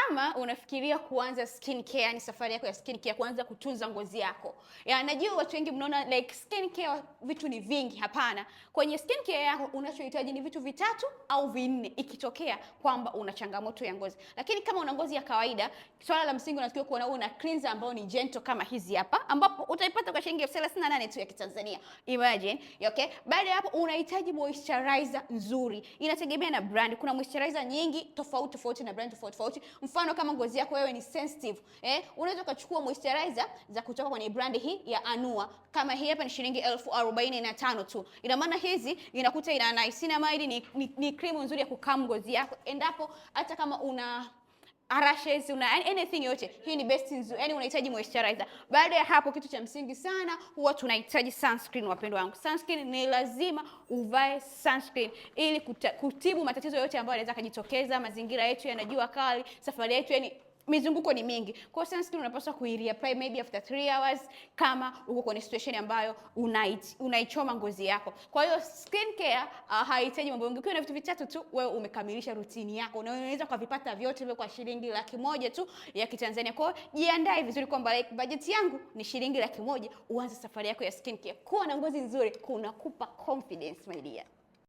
Kama unafikiria kuanza skincare, ni safari yako ya skincare, kuanza kutunza ngozi yako. Ya, najua watu wengi mnaona like skincare vitu ni vingi. Hapana. Kwenye skincare yako unachohitaji ni vitu vitatu au vinne ikitokea kwamba una changamoto ya ngozi. Lakini kama una ngozi ya kawaida, swala la msingi unatakiwa kuwa una cleanser ambayo ni gentle kama hizi hapa, ambapo utaipata kwa shilingi 38 tu ya Kitanzania. Imagine, okay? Baada ya hapo unahitaji moisturizer nzuri. Inategemea na brand. Kuna moisturizer nyingi tofauti na brand tofauti. Mfano kama ngozi yako wewe ni sensitive, unaweza kuchukua moisturizer za kutoka kwenye brand hii ya Anua. Kama hii hapa ni shilingi 1045 tu. Ina maana hizi inakuta ina niacinamide, ni cream nzuri ya kukam ngozi yako. Endapo hata kama una rashes, una anything yote, hii ni best nzuri. Yani unahitaji moisturizer. Baada ya hapo, kitu cha msingi sana, huwa tunahitaji sunscreen, wapendwa wangu. Sunscreen ni lazima uvae sunscreen ili kutibu matatizo yote ambayo yanaweza kujitokeza. Mazingira yetu yana jua kali, safari yetu yani mizunguko ni mingi. Kwa sunscreen unapaswa kuireapply maybe after 3 hours kama uko kwenye situation ambayo unaichoma ngozi yako. Kwa hiyo skincare haihitaji mambo mengi. Ukiwa na vitu vitatu tu wewe umekamilisha routine yako. Na unaweza kuvipata vyote hivyo kwa shilingi 100,000 tu ya Kitanzania. Kwa hiyo jiandae vizuri kwamba like budget yangu ni shilingi 100,000, uanze safari yako ya skincare. Kuwa na ngozi nzuri kunakupa confidence my dear.